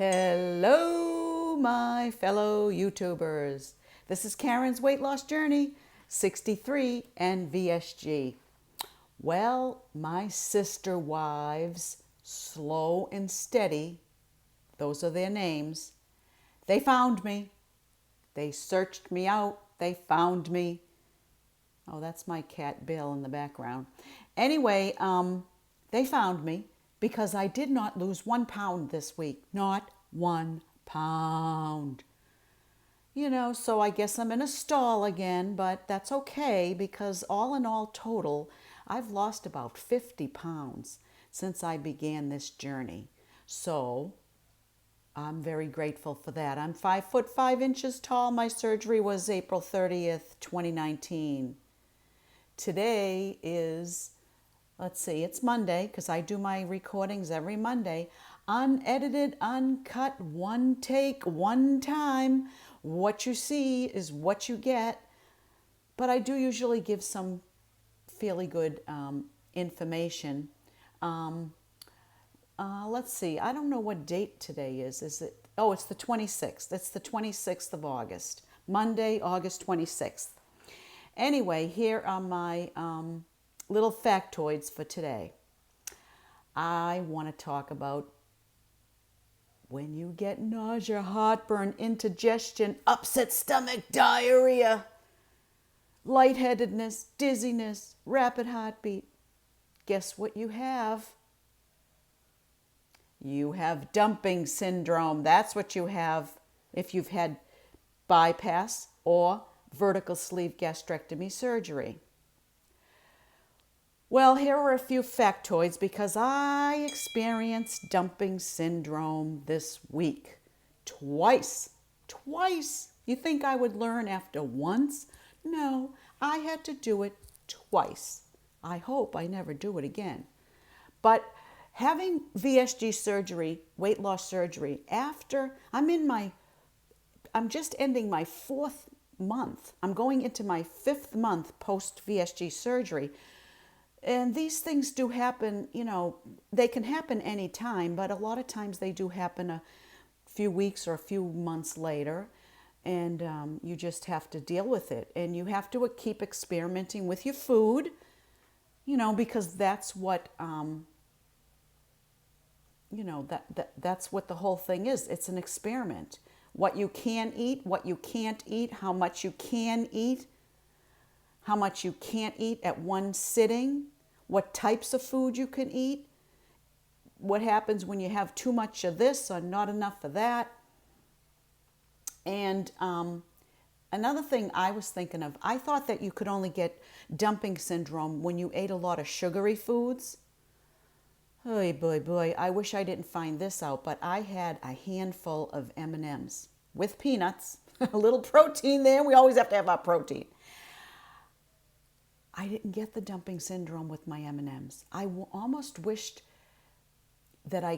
Hello, my fellow YouTubers. This is Karen's Weight Loss Journey, 63 and VSG. Well, my sister wives, Slow and Steady, those are their names, they found me. They searched me out. They found me. Oh, that's my cat Bill in the background. Anyway, they found me because I did not lose 1 pound this week. Not 1 pound. So I guess I'm in a stall again, but that's okay because all in all total, I've lost about 50 pounds since I began this journey. So I'm very grateful for that. I'm 5 foot 5 inches tall. My surgery was April 30th, 2019. Today is, let's see, it's Monday because I do my recordings every Monday. Unedited, uncut, one take, one time. What you see is what you get. But I do usually give some fairly good information. Let's see, I don't know what date today is. Is it? Oh, it's the 26th. It's the 26th of August. Monday, August 26th. Anyway, here are my little factoids for today. I want to talk about when you get nausea, heartburn, indigestion, upset stomach, diarrhea, lightheadedness, dizziness, rapid heartbeat. Guess what you have? You have dumping syndrome. That's what you have if you've had bypass or vertical sleeve gastrectomy surgery. Well, here are a few factoids because I experienced dumping syndrome this week. Twice. Twice. You think I would learn after once? No, I had to do it twice. I hope I never do it again. But having VSG surgery, weight loss surgery, after I'm just ending my 4th month. I'm going into my 5th month post VSG surgery. And these things do happen, they can happen anytime, but a lot of times they do happen a few weeks or a few months later. And you just have to deal with it. And you have to keep experimenting with your food, because that's what, that's what the whole thing is. It's an experiment. What you can eat, what you can't eat, how much you can eat, how much you can't eat at one sitting, what types of food you can eat, what happens when you have too much of this or not enough of that. And another thing I was thinking of, I thought that you could only get dumping syndrome when you ate a lot of sugary foods. Oh boy, I wish I didn't find this out, but I had a handful of M&Ms with peanuts, a little protein there. We always have to have our protein. I didn't get the dumping syndrome with my M&Ms. I almost wished that I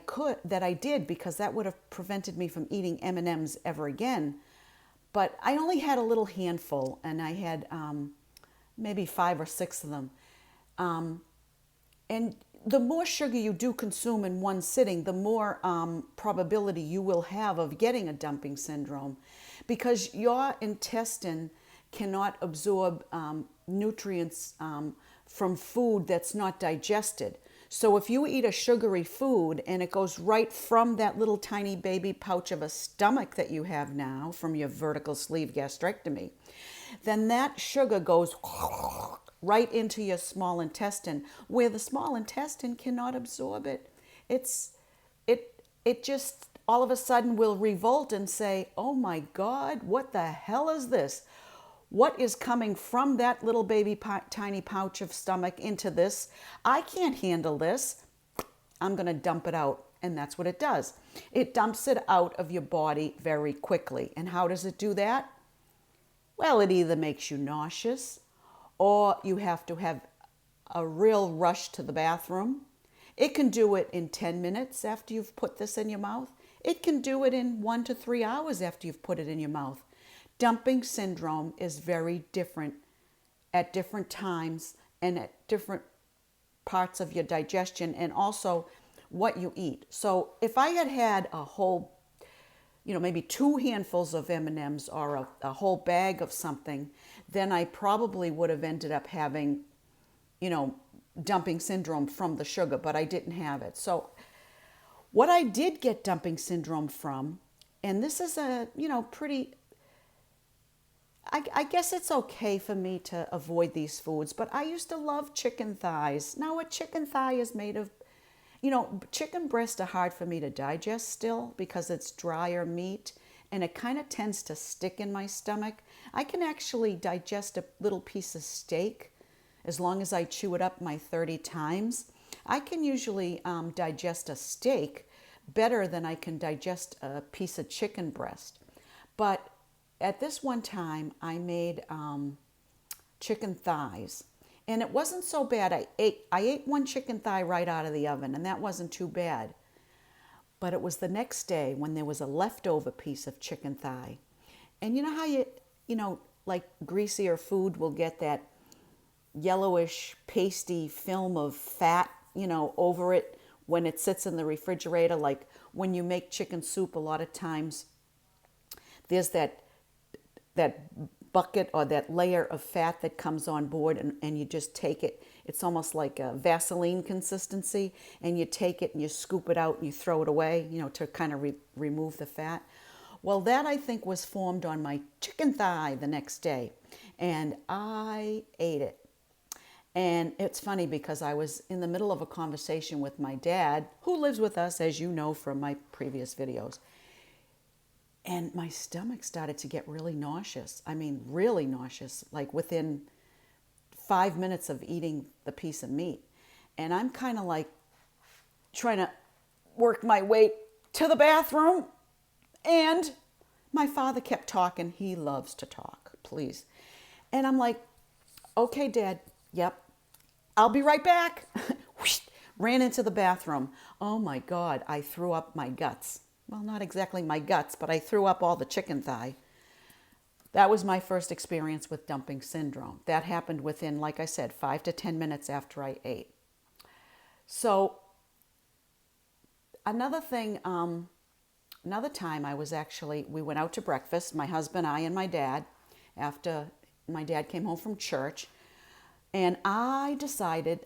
did, because that would have prevented me from eating M&Ms ever again. But I only had a little handful, and I had maybe 5 or 6 of them. And the more sugar you do consume in one sitting, the more probability you will have of getting a dumping syndrome, because your intestine cannot absorb nutrients from food that's not digested. So if you eat a sugary food and it goes right from that little tiny baby pouch of a stomach that you have now from your vertical sleeve gastrectomy, then that sugar goes right into your small intestine, where the small intestine cannot absorb it. It just all of a sudden will revolt and say, oh my God, what the hell is this? What is coming from that little baby tiny pouch of stomach into this? I can't handle this. I'm going to dump it out. And that's what it does. It dumps it out of your body very quickly. And how does it do that? Well, it either makes you nauseous, or you have to have a real rush to the bathroom. It can do it in 10 minutes after you've put this in your mouth. It can do it in 1 to 3 hours after you've put it in your mouth. Dumping syndrome is very different at different times and at different parts of your digestion, and also what you eat. So if I had had a whole maybe two handfuls of M&Ms or a whole bag of something, then I probably would have ended up having, you know, dumping syndrome from the sugar, but I didn't have it. So what I did get dumping syndrome from, and this is a, pretty, I guess it's okay for me to avoid these foods, but I used to love chicken thighs. Now, a chicken thigh is made of, chicken breasts are hard for me to digest still because it's drier meat and it kind of tends to stick in my stomach. I can actually digest a little piece of steak as long as I chew it up my 30 times. I can usually digest a steak better than I can digest a piece of chicken breast. But at this one time, I made chicken thighs, and it wasn't so bad. I ate one chicken thigh right out of the oven, and that wasn't too bad. But it was the next day when there was a leftover piece of chicken thigh, and you know how like greasier food will get that yellowish, pasty film of fat, over it when it sits in the refrigerator. Like when you make chicken soup, a lot of times there's that bucket or that layer of fat that comes on board, and you just take it. It's almost like a Vaseline consistency, and you take it and you scoop it out and you throw it away, to kind of remove the fat. Well, that I think was formed on my chicken thigh the next day, and I ate it. And it's funny because I was in the middle of a conversation with my dad, who lives with us, as you know from my previous videos. And my stomach started to get really nauseous. I mean, really nauseous, like within 5 minutes of eating the piece of meat. And I'm kind of like trying to work my way to the bathroom. And my father kept talking. He loves to talk, please. And I'm like, okay, Dad, yep, I'll be right back. Ran into the bathroom. Oh my God, I threw up my guts. Well, not exactly my guts, but I threw up all the chicken thigh. That was my first experience with dumping syndrome. That happened within, like I said, 5 to 10 minutes after I ate. So another thing, another time we went out to breakfast, my husband, I, and my dad, after my dad came home from church. And I decided,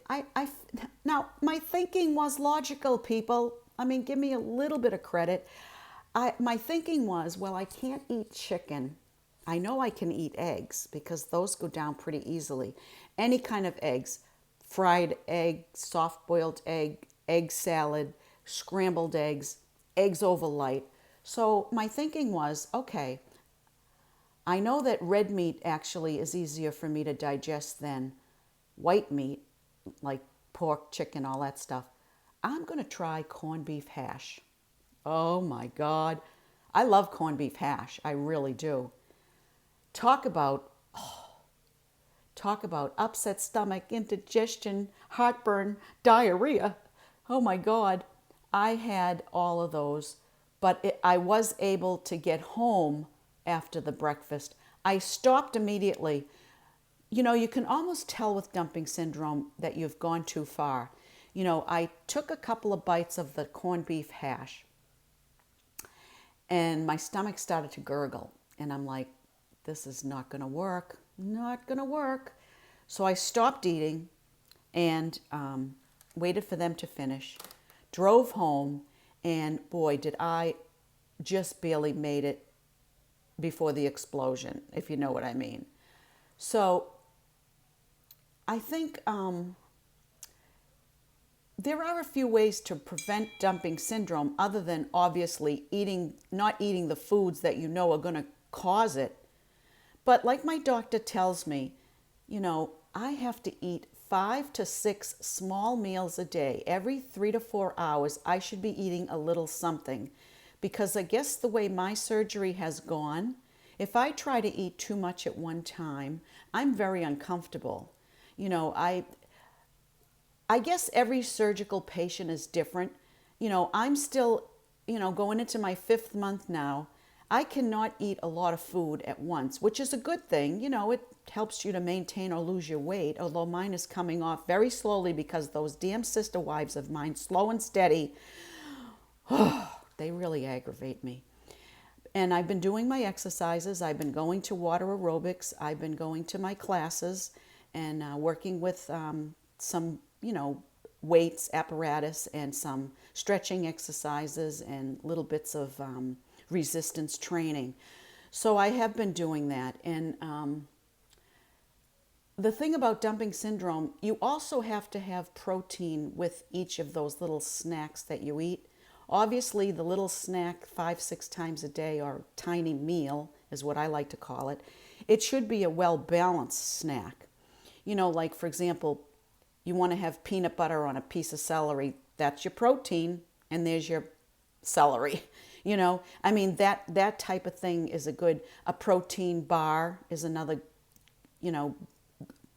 now my thinking was logical, people. I mean, give me a little bit of credit. My thinking was, well, I can't eat chicken. I know I can eat eggs because those go down pretty easily. Any kind of eggs, fried egg, soft-boiled egg, egg salad, scrambled eggs, eggs over light. So my thinking was, okay, I know that red meat actually is easier for me to digest than white meat, like pork, chicken, all that stuff. I'm going to try corned beef hash. Oh my God. I love corned beef hash. I really do. Talk about upset stomach, indigestion, heartburn, diarrhea. Oh my God. I had all of those, but I was able to get home after the breakfast. I stopped immediately. You can almost tell with dumping syndrome that you've gone too far. I took a couple of bites of the corned beef hash and my stomach started to gurgle. And I'm like, this is not going to work. Not going to work. So I stopped eating and waited for them to finish, drove home, and boy, did I just barely made it before the explosion, if you know what I mean. So I think there are a few ways to prevent dumping syndrome other than obviously not eating the foods that you know are going to cause it. But like my doctor tells me, I have to eat 5 to 6 small meals a day. Every 3 to 4 hours, I should be eating a little something. Because I guess the way my surgery has gone, if I try to eat too much at one time, I'm very uncomfortable. I guess every surgical patient is different. I'm still, going into my 5th month now. I cannot eat a lot of food at once, which is a good thing. It helps you to maintain or lose your weight, although mine is coming off very slowly because those damn sister wives of mine, slow and steady, they really aggravate me. And I've been doing my exercises. I've been going to water aerobics. I've been going to my classes and working with some, weights, apparatus, and some stretching exercises and little bits of resistance training. So I have been doing that. And the thing about dumping syndrome, you also have to have protein with each of those little snacks that you eat. Obviously, the little snack 5, 6 times a day, or tiny meal is what I like to call it, it should be a well-balanced snack. Like for example, you want to have peanut butter on a piece of celery. That's your protein, and there's your celery. That type of thing is a protein bar is another,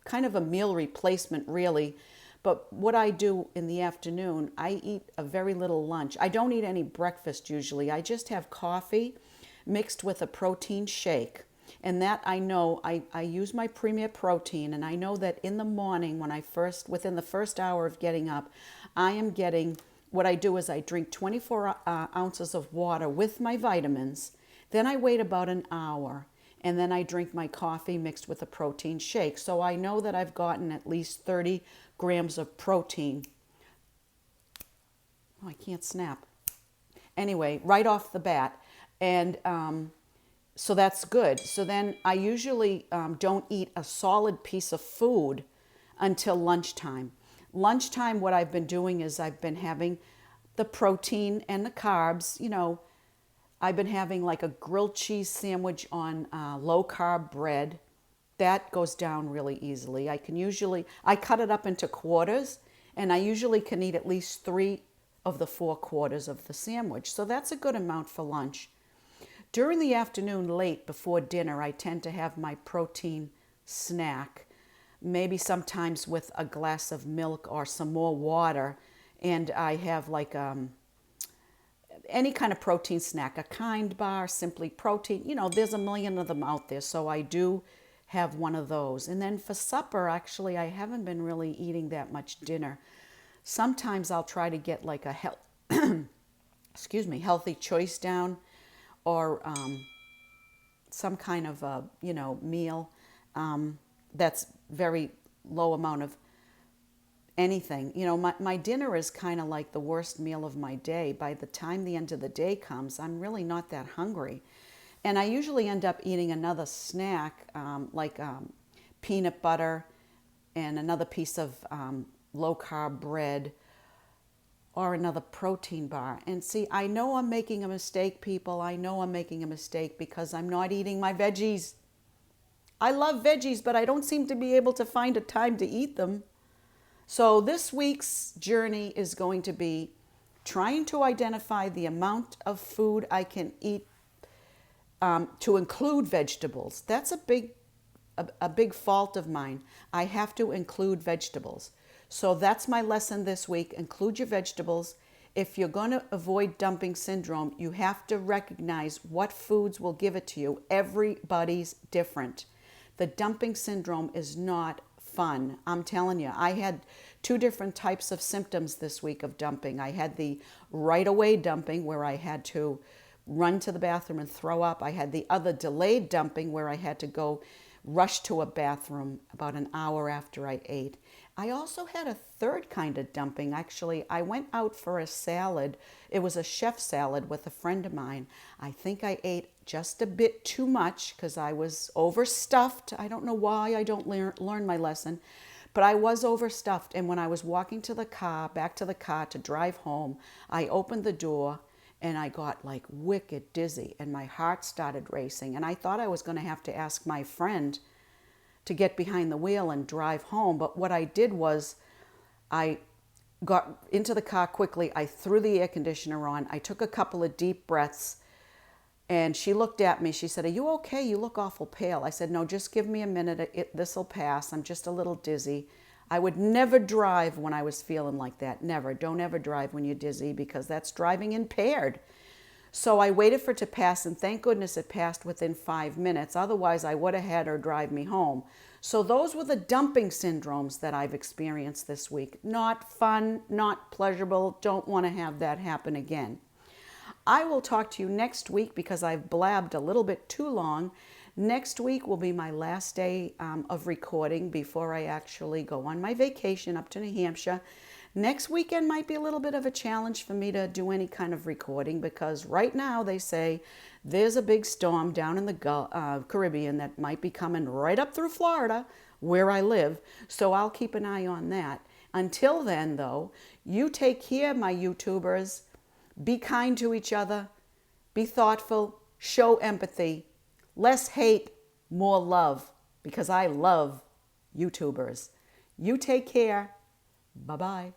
kind of a meal replacement, really. But what I do in the afternoon, I eat a very little lunch. I don't eat any breakfast usually. I just have coffee mixed with a protein shake. And that I know, I use my Premier Protein, and I know that in the morning within the first hour of getting up, what I do is I drink 24 ounces of water with my vitamins. Then I wait about an hour, and then I drink my coffee mixed with a protein shake. So I know that I've gotten at least 30 grams of protein. Oh, I can't snap. Anyway, right off the bat. And so that's good. So then I usually don't eat a solid piece of food until lunchtime. Lunchtime, what I've been doing is I've been having the protein and the carbs. I've been having like a grilled cheese sandwich on low carb bread. That goes down really easily. I cut it up into quarters, and I usually can eat at least 3 of the 4 quarters of the sandwich. So that's a good amount for lunch. During the afternoon, late before dinner, I tend to have my protein snack, maybe sometimes with a glass of milk or some more water. And I have like any kind of protein snack, a Kind bar, Simply Protein. There's a million of them out there, so I do have one of those. And then for supper, actually, I haven't been really eating that much dinner. Sometimes I'll try to get like a healthy choice down, or some kind of a meal that's very low amount of anything. My dinner is kind of like the worst meal of my day. By the time the end of the day comes, I'm really not that hungry. And I usually end up eating another snack, like peanut butter and another piece of low-carb bread, or another protein bar. And see, I know I'm making a mistake, people. I know I'm making a mistake because I'm not eating my veggies. I love veggies, but I don't seem to be able to find a time to eat them. So this week's journey is going to be trying to identify the amount of food I can eat to include vegetables. That's a big fault of mine. I have to include vegetables. So that's my lesson this week. Include your vegetables. If you're going to avoid dumping syndrome, you have to recognize what foods will give it to you. Everybody's different. The dumping syndrome is not fun. I'm telling you, I had 2 different types of symptoms this week of dumping. I had the right away dumping where I had to run to the bathroom and throw up. I had the other delayed dumping where I had to go rush to a bathroom about an hour after I ate. I also had a third kind of dumping. Actually, I went out for a salad. It was a chef salad with a friend of mine. I think I ate just a bit too much because I was overstuffed. I don't know why I don't learn my lesson, but I was overstuffed. And when I was walking to the car, back to the car to drive home, I opened the door and I got like wicked dizzy and my heart started racing. And I thought I was going to have to ask my friend to get behind the wheel and drive home. But what I did was I got into the car quickly. I threw the air conditioner on. I took a couple of deep breaths, and she looked at me. She said, "Are you okay? You look awful pale." I said, "No, just give me a minute. This'll pass. I'm just a little dizzy." I would never drive when I was feeling like that. Never. Don't ever drive when you're dizzy because that's driving impaired. So I waited for it to pass, and thank goodness it passed within 5 minutes. Otherwise, I would have had her drive me home. So those were the dumping syndromes that I've experienced this week. Not fun, not pleasurable. Don't want to have that happen again. I will talk to you next week because I've blabbed a little bit too long. Next week will be my last day of recording before I actually go on my vacation up to New Hampshire. Next weekend might be a little bit of a challenge for me to do any kind of recording because right now they say there's a big storm down in the Caribbean that might be coming right up through Florida where I live. So I'll keep an eye on that. Until then, though, you take care, my YouTubers. Be kind to each other. Be thoughtful. Show empathy. Less hate, more love, because I love YouTubers. You take care. Bye-bye.